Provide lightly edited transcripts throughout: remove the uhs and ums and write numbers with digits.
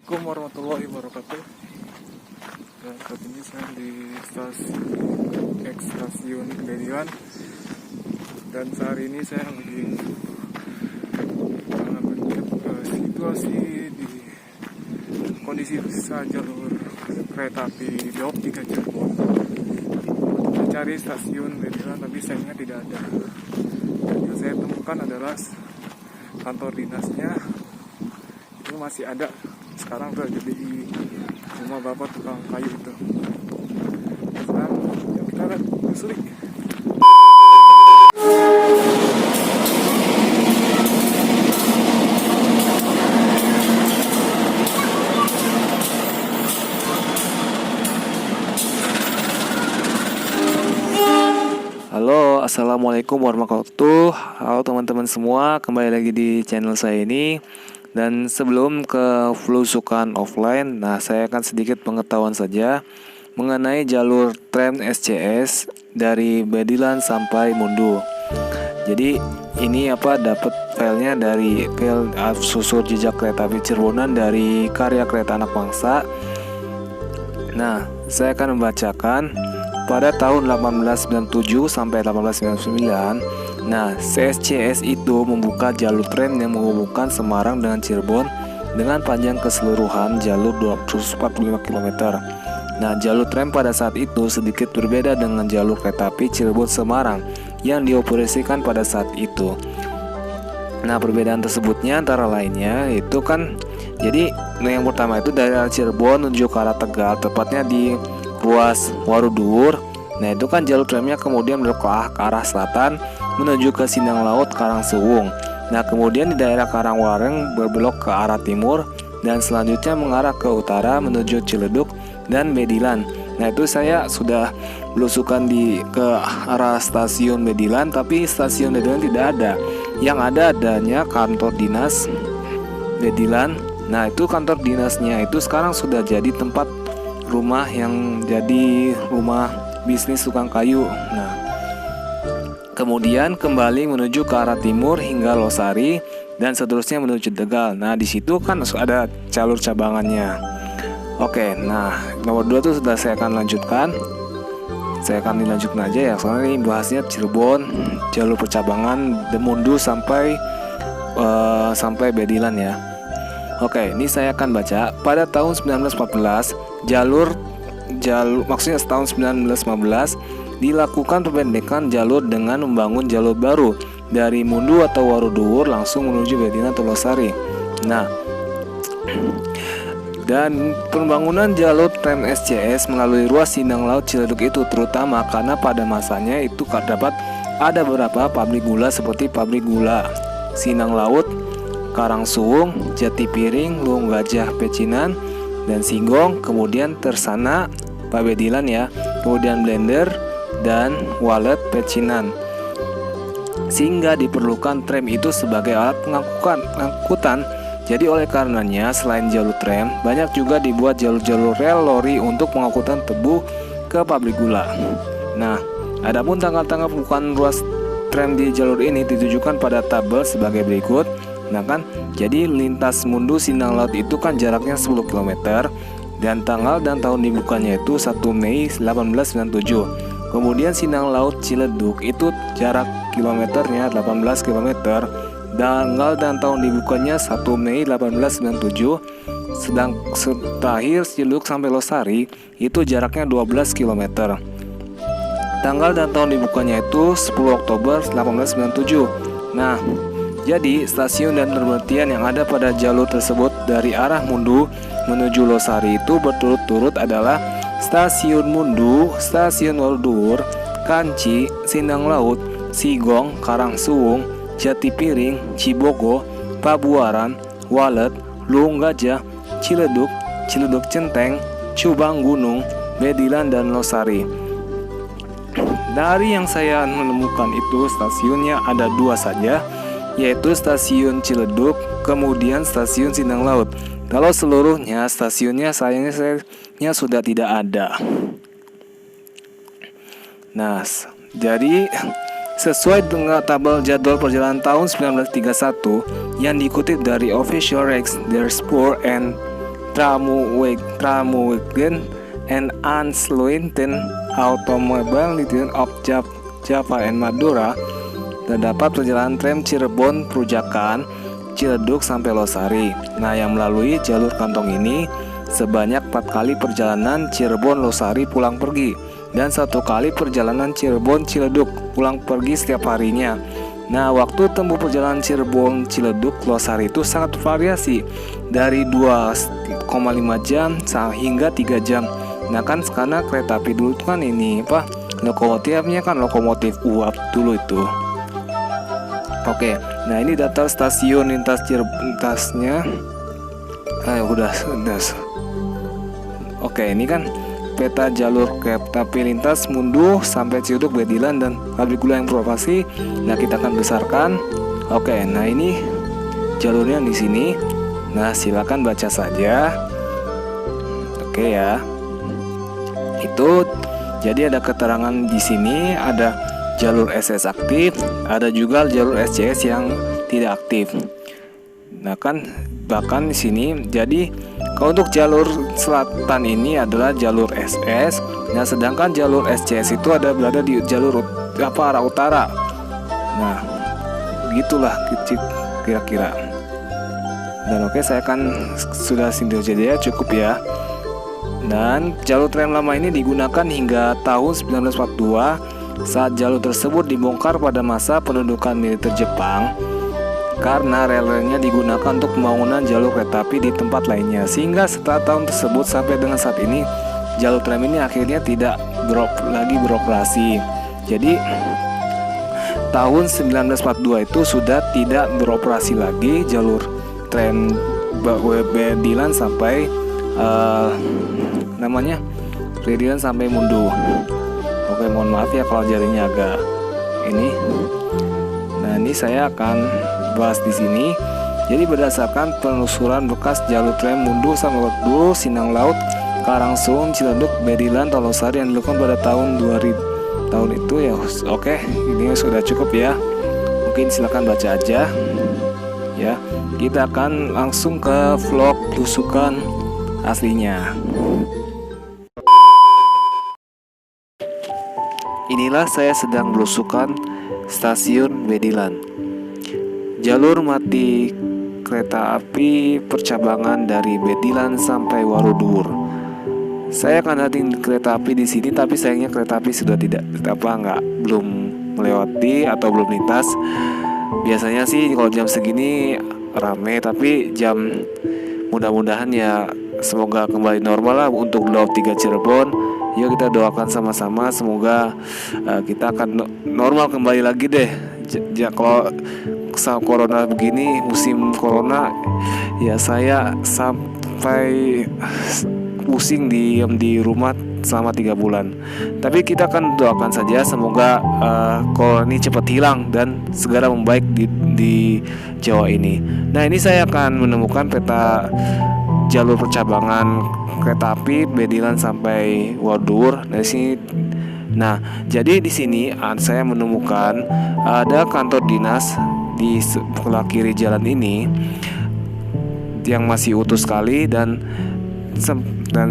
Assalamualaikum warahmatullahi wabarakatuh. Dan saat ini saya di stasiun Bedian, dan saat ini saya lagi melihat situasi di kondisi jalur kereta api Daob 3 Cirebon. Saya cari stasiun Bedian tapi sayangnya tidak ada. Yang saya temukan adalah kantor dinasnya, itu masih ada. Sekarang udah jadi rumah bapak tukang kayu itu. Sekarang yuk kita lihat telusuri. Halo, assalamualaikum warahmatullahi wabarakatuh. Halo teman-teman semua, kembali lagi di channel saya ini. Dan sebelum ke flusukan offline, saya akan sedikit pengetahuan saja mengenai jalur tram SCS dari Bedilan sampai Mundu. Jadi ini dapat filenya dari file susur jejak kereta api Cirebonan dari Karya Kereta Anak Bangsa. Saya akan membacakan pada tahun 1897 sampai 1899. CSCS itu membuka jalur tram yang menghubungkan Semarang dengan Cirebon dengan panjang keseluruhan jalur 245 km. Jalur tram pada saat itu sedikit berbeda dengan jalur kereta api Cirebon-Semarang yang dioperasikan pada saat itu. Perbedaan tersebutnya antara lainnya itu jadi yang pertama itu dari arah Cirebon menuju ke arah Tegal, tepatnya di ruas Warudur. Itu jalur tramnya kemudian belok ke arah selatan menuju ke Sindang Laut Karangsuwung. Kemudian di daerah Karangwareng berbelok ke arah timur dan selanjutnya mengarah ke utara menuju Ciledug dan Bedilan. Itu saya sudah belusukan ke arah stasiun Bedilan, tapi stasiun Bedilan tidak ada. Yang adanya kantor dinas Bedilan. Itu kantor dinasnya itu sekarang sudah jadi tempat rumah yang jadi rumah bisnis tukang kayu. Kemudian kembali menuju ke arah timur hingga Losari dan seterusnya menuju Tegal. Di situ ada jalur cabangannya. Oke, nomor 2 itu sudah saya akan lanjutkan. Saya akan dilanjutkan aja ya, soalnya ini bahasnya Cirebon, jalur percabangan Mundu sampai Bedilan ya. Oke, ini saya akan baca. Pada tahun 1914, maksudnya tahun 1915 dilakukan perpendekan jalur dengan membangun jalur baru dari Mundu atau Warudur langsung menuju Bedilan atau Losari. Dan pembangunan jalur tram SCS melalui ruas Sindang Laut Ciledug itu terutama karena pada masanya itu terdapat ada beberapa pabrik gula seperti pabrik gula Sindang Laut, Karangsuwung, Jati Piring, Luung Gajah, Pecinan, dan Singgong, kemudian Tersana, Pabedilan ya, kemudian Blender dan Walet Pecinan. Sehingga diperlukan tram itu sebagai alat pengangkutan. Jadi oleh karenanya selain jalur tram, banyak juga dibuat jalur-jalur rel lori untuk pengangkutan tebu ke pabrik gula. Adapun tanggal-tanggal pembukaan ruas tram di jalur ini ditujukan pada tabel sebagai berikut. Jadi lintas Mundu Sindang Laut itu jaraknya 10 km dan tanggal dan tahun dibukanya itu 1 Mei 1897. Kemudian Sindang Laut Ciledug itu jarak kilometernya 18 km. Tanggal dan tahun dibukanya 1 Mei 1897. Sedang terakhir Ciledug sampai Losari itu jaraknya 12 km. Tanggal dan tahun dibukanya itu 10 Oktober 1897. Jadi stasiun dan pemberhentian yang ada pada jalur tersebut dari arah Mundu menuju Losari itu berturut-turut adalah Stasiun Mundu, Stasiun Warudur, Kanci, Sindang Laut, Sigong, Karangsuwung, Jati Piring, Cibogo, Pabuaran, Walet, Luung Gajah, Ciledug, Ciledug Centeng, Cubang Gunung, Bedilan, dan Losari. Dari yang saya menemukan itu stasiunnya ada 2 saja, yaitu stasiun Ciledug, kemudian stasiun Sindang Laut. Kalau seluruhnya stasiunnya sayangnya sudah tidak ada. Jadi sesuai dengan tabel jadwal perjalanan tahun 1931 yang dikutip dari Official Rex der Spoor and Tramwegen and Ansluiten Automobile Line of Java and Madura. Terdapat perjalanan tram Cirebon Perujakan, Ciledug sampai Losari. Nah, yang melalui jalur kantong ini sebanyak 4 kali perjalanan Cirebon Losari pulang pergi dan 1 kali perjalanan Cirebon Ciledug pulang pergi setiap harinya. Nah, waktu tempuh perjalanan Cirebon Ciledug Losari itu sangat variasi dari 2,5 jam hingga 3 jam. Nah, kan karena kereta api dulu itu kan ini lokomotifnya kan lokomotif uap dulu itu. Oke, nah ini data stasiun lintasnya. Udah. Oke, ini kan peta jalur kereta api lintas Munduh sampai Ciledug, Bedilan dan pabrik gula yang beroperasi. Nah, kita akan besarkan. Oke, nah ini jalurnya di sini. Nah, silakan baca saja. Oke ya. Itu jadi ada keterangan di sini, ada jalur SS aktif, ada juga jalur SCS yang tidak aktif. Nah, kan bahkan di sini jadi kalau untuk jalur selatan ini adalah jalur SS. Nah, sedangkan jalur SCS itu berada di jalur arah utara. Nah, gitulah kira-kira. Dan oke, saya akan sudah sindir saja, cukup ya. Dan jalur tram lama ini digunakan hingga tahun 1942 saat jalur tersebut dibongkar pada masa pendudukan militer Jepang karena rel-relnya digunakan untuk pembangunan jalur kereta api di tempat lainnya, sehingga setelah tahun tersebut sampai dengan saat ini jalur tram ini akhirnya tidak lagi beroperasi. Jadi tahun 1942 itu sudah tidak beroperasi lagi jalur tram Bedilan sampai Bedilan sampai Munduh. Oke, mohon maaf ya kalau jarinya agak ini. Nah, ini saya akan bahas di sini. Jadi berdasarkan penelusuran bekas jalur tram Munduh sampai Waduk, Sinang Laut, Karangsung, Ciledug, Bedilan, Losari yang dilakukan pada tahun 2000 tahun itu ya. Oke, ini sudah cukup ya. Mungkin silakan baca aja. Ya, kita akan langsung ke vlog tusukan aslinya. Inilah saya sedang belusukan stasiun Bedilan. Jalur mati kereta api percabangan dari Bedilan sampai Warudur. Saya akan nating kereta api di sini, tapi sayangnya kereta api sudah belum melewati atau belum lintas. Biasanya sih kalau jam segini rame, tapi mudah-mudahan ya semoga kembali normal lah untuk Daob 3 Cirebon. Yuk kita doakan sama-sama, semoga kita akan normal kembali lagi deh. Kalau corona begini, musim corona, ya saya sampai pusing di rumah selama 3 bulan. Tapi kita akan doakan saja semoga corona ini cepat hilang dan segera membaik di Jawa ini. Nah, ini saya akan menemukan peta jalur percabangan kereta api Bedilan sampai Wadur dari sini. Nah, jadi di sini saya menemukan ada kantor dinas di sebelah kiri jalan ini yang masih utuh sekali, dan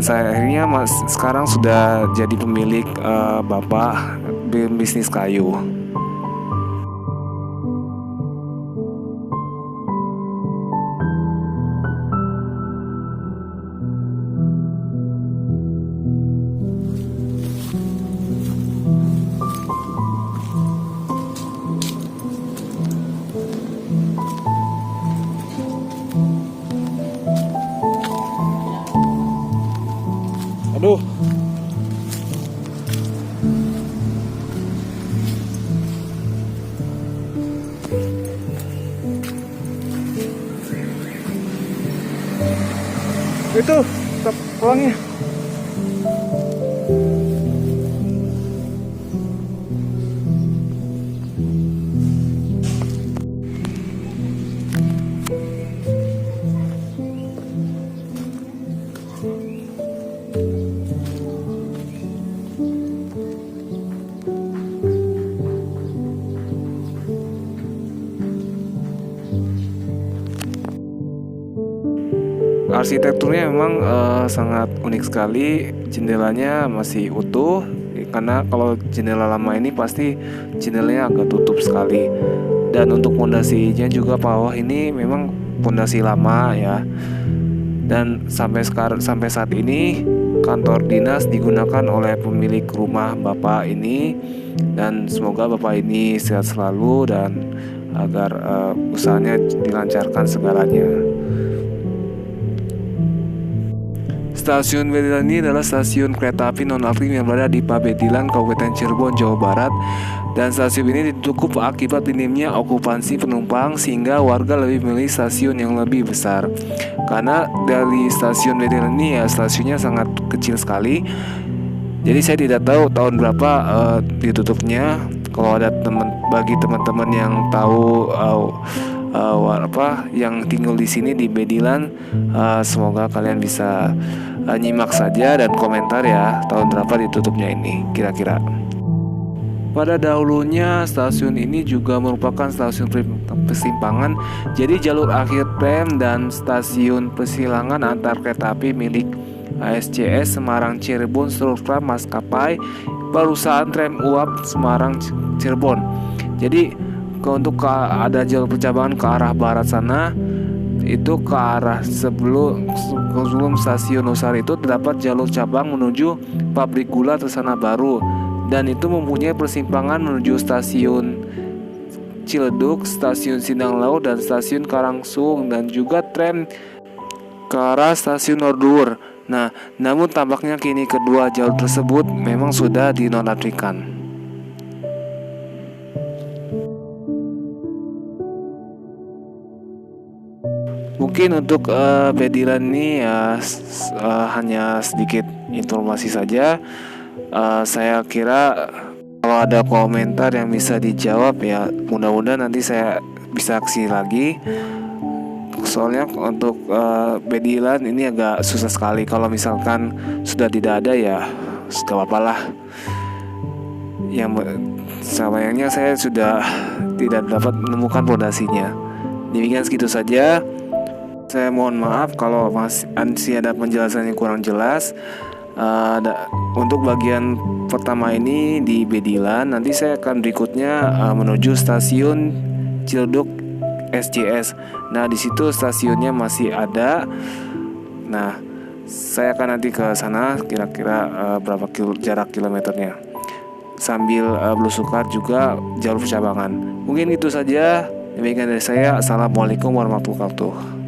saya akhirnya sekarang sudah jadi pemilik bapak bisnis kayu. Aduh. Itu pulangnya. Arsitekturnya memang sangat unik sekali. Jendelanya masih utuh, karena kalau jendela lama ini pasti jendelanya agak tutup sekali. Dan untuk pondasinya juga bawah ini memang pondasi lama ya. Dan sampai saat ini kantor dinas digunakan oleh pemilik rumah Bapak ini, dan semoga Bapak ini sehat selalu dan agar usahanya dilancarkan segalanya. Stasiun Bedilan ini adalah stasiun kereta api non-aktif yang berada di Pabedilan, Kabupaten Cirebon, Jawa Barat. Dan stasiun ini ditutup akibat minimnya okupansi penumpang, sehingga warga lebih memilih stasiun yang lebih besar. Karena dari stasiun Bedilan ini ya stasiunnya sangat kecil sekali. Jadi saya tidak tahu tahun berapa ditutupnya. Kalau ada bagi teman-teman yang tahu yang tinggal di sini di Bedilan, semoga kalian bisa nyimak saja dan komentar ya tahun berapa ditutupnya ini kira-kira. Pada dahulunya stasiun ini juga merupakan stasiun persimpangan, jadi jalur akhir tram dan stasiun persilangan antar kereta api milik ASCS Semarang Cirebon serta maskapai perusahaan tram uap Semarang Cirebon. Jadi untuk ada jalur percabangan ke arah barat sana, itu ke arah sebelum stasiun Nusari itu terdapat jalur cabang menuju pabrik gula Tersana Baru, dan itu mempunyai persimpangan menuju stasiun Ciledug, stasiun Sindang Laut, dan stasiun Karangsung, dan juga tram ke arah stasiun Nordur. Nah, namun tampaknya kini kedua jalur tersebut memang sudah dinonaktifkan. Mungkin untuk Bedilan ini ya hanya sedikit informasi saja. Saya kira kalau ada komentar yang bisa dijawab ya mudah-mudahan nanti saya bisa kesini lagi. Soalnya untuk Bedilan ini agak susah sekali. Kalau misalkan sudah tidak ada ya gak apa-apa lah. Yang sayangnya saya sudah tidak dapat menemukan pondasinya. Demikian segitu saja. Saya mohon maaf kalau masih ada penjelasan yang kurang jelas. Untuk bagian pertama ini di Bedilan, nanti saya akan berikutnya menuju stasiun Ciledug SCS. Nah, di situ stasiunnya masih ada. Nah, saya akan nanti ke sana kira-kira berapa jarak kilometernya, sambil belusukan juga jalur percabangan. Mungkin itu saja. Demikian dari saya. Assalamualaikum warahmatullahi wabarakatuh.